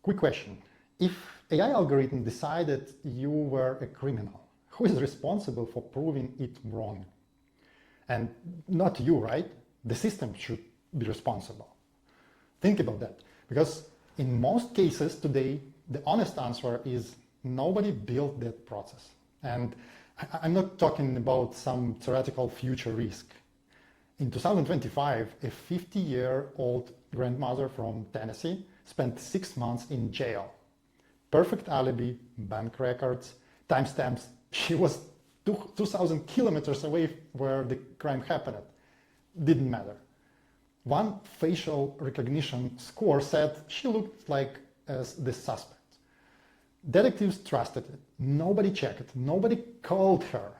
Quick question. If AI algorithm decided you were a criminal, who is responsible for proving it wrong? And not you, right? The system should be responsible. Think about that, because in most cases today, the honest answer is nobody built that process. And I'm not talking about some theoretical future risk. In 2025, a 50-year-old grandmother from Tennessee spent 6 months in jail. Perfect alibi, bank records, timestamps. She was 2,000 kilometers away where the crime happened. Didn't matter. One facial recognition score said she looked like as the suspect. Detectives trusted it. Nobody checked it. Nobody called her.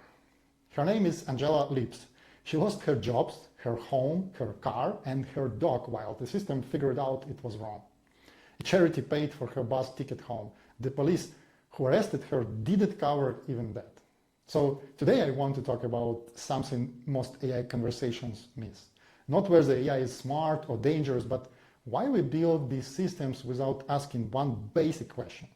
Her name is Angela Lips. She lost her jobs, her home, her car, and her dog while the system figured out it was wrong. A charity paid for her bus ticket home. The police who arrested her didn't cover even that. So today I want to talk about something most AI conversations miss. Not whether the AI is smart or dangerous, but why we build these systems without asking one basic question.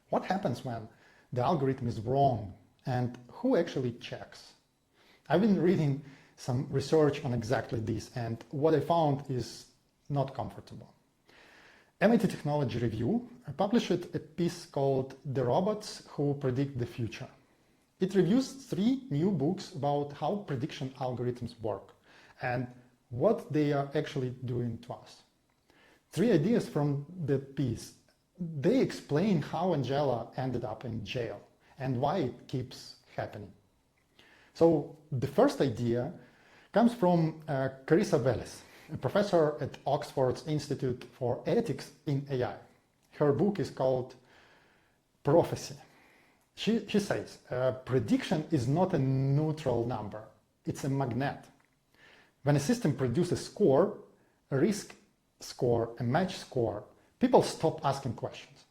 What happens when the algorithm is wrong, and who actually checks? I've been reading some research on exactly this, and what I found is not comfortable. MIT Technology Review published a piece called "The Robots Who Predict the Future." It reviews 3 new books about how prediction algorithms work and what they are actually doing to us. 3 ideas from the piece. They explain how Angela ended up in jail and why it keeps happening. So the first idea comes from Carissa Véliz, a professor at Oxford's Institute for Ethics in AI. Her book is called Prophecy. She says, prediction is not a neutral number, it's a magnet. When a system produces a score, a risk score, a match score, people stop asking questions.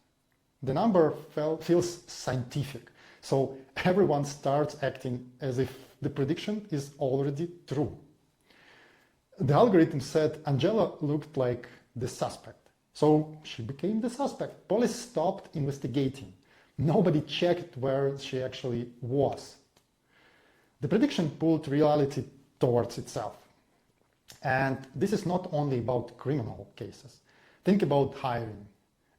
The number feels scientific, so everyone starts acting as if the prediction is already true. The algorithm said Angela looked like the suspect, so she became the suspect. Police stopped investigating. Nobody checked where she actually was. The prediction pulled reality towards itself. And this is not only about criminal cases. Think about hiring.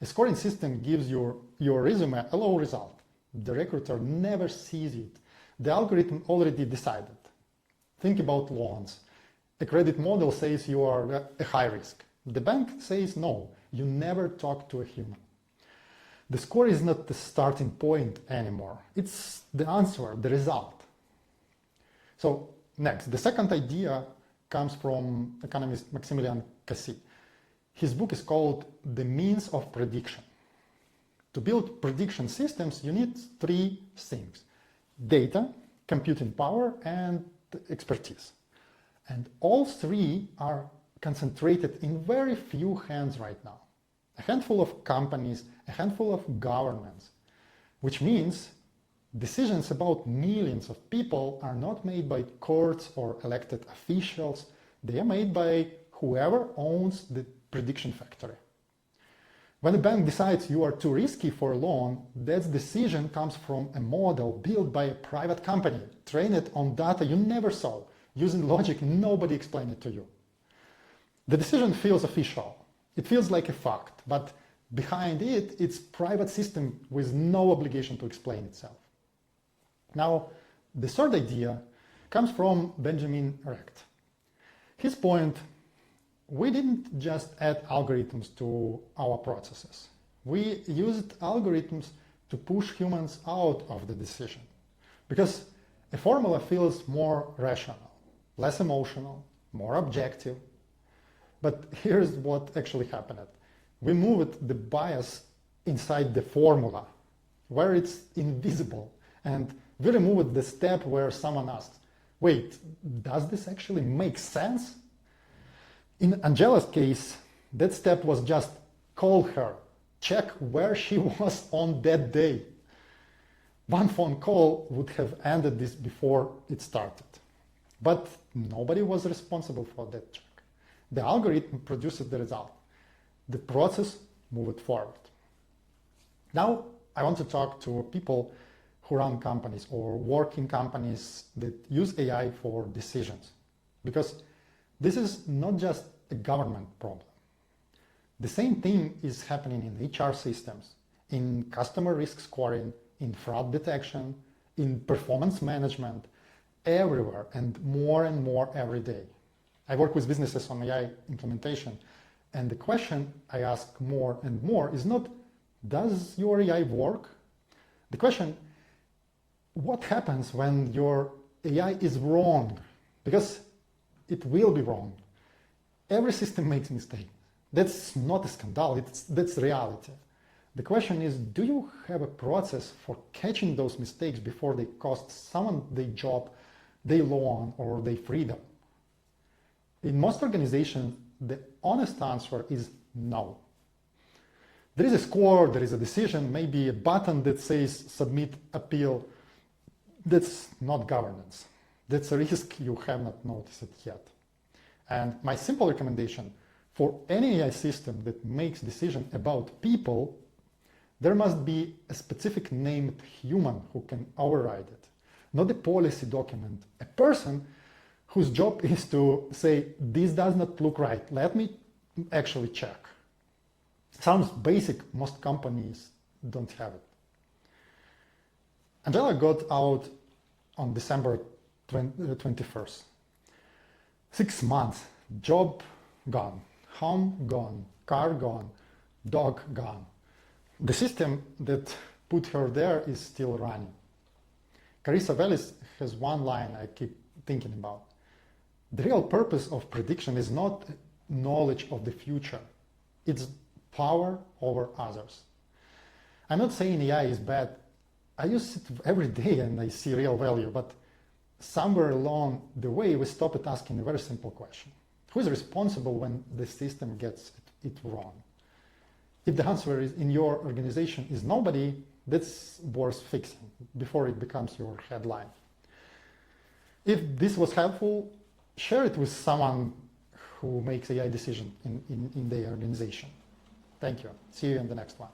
A scoring system gives your resume a low result. The recruiter never sees it. The algorithm already decided. Think about loans. A credit model says you are a high risk. The bank says no, you never talk to a human. The score is not the starting point anymore. It's the answer, the result. So next, the second idea comes from economist Maximilian Kasy. His book is called The Means of Prediction. To build prediction systems, you need 3 things: data, computing power, and expertise. And all 3 are concentrated in very few hands right now. A handful of companies, a handful of governments, which means decisions about millions of people are not made by courts or elected officials. They are made by whoever owns the prediction factory. When a bank decides you are too risky for a loan, that decision comes from a model built by a private company, trained on data you never saw, using logic nobody explained it to you. The decision feels official. It feels like a fact, but behind it, it's a private system with no obligation to explain itself. Now, the third idea comes from Benjamin Recht. His point: we didn't just add algorithms to our processes. We used algorithms to push humans out of the decision, because a formula feels more rational, less emotional, more objective. But here's what actually happened. We moved the bias inside the formula, where it's invisible, and we removed the step where someone asks, wait, does this actually make sense? In Angela's case, that step was just call her, check where she was on that day. One phone call would have ended this before it started. But nobody was responsible for that check. The algorithm produces the result. The process moved forward. Now, I want to talk to people who run companies or work in companies that use AI for decisions. Because this is not just a government problem. The same thing is happening in HR systems, in customer risk scoring, in fraud detection, in performance management, everywhere and more every day. I work with businesses on AI implementation, and the question I ask more and more is not, does your AI work? The question, what happens when your AI is wrong? Because it will be wrong. Every system makes mistakes. That's not a scandal, that's reality. The question is, do you have a process for catching those mistakes before they cost someone their job, their loan, or their freedom? In most organizations, the honest answer is no. There is a score, there is a decision, maybe a button that says submit appeal. That's not governance. That's a risk you have not noticed it yet. And my simple recommendation for any AI system that makes decisions about people, there must be a specific named human who can override it. Not a policy document, a person whose job is to say, this does not look right, let me actually check. Sounds basic, most companies don't have it. Angela got out on December 21st. 6 months, job gone, home gone, car gone, dog gone. The system that put her there is still running. Carissa Véliz has one line I keep thinking about. The real purpose of prediction is not knowledge of the future, it's power over others. I'm not saying AI is bad. I use it every day and I see real value, but somewhere along the way we stopped asking a very simple question. Who is responsible when the system gets it wrong? If the answer is in your organization is nobody, that's worth fixing before it becomes your headline. If this was helpful, share it with someone who makes AI decisions in their organization. Thank you. See you in the next one.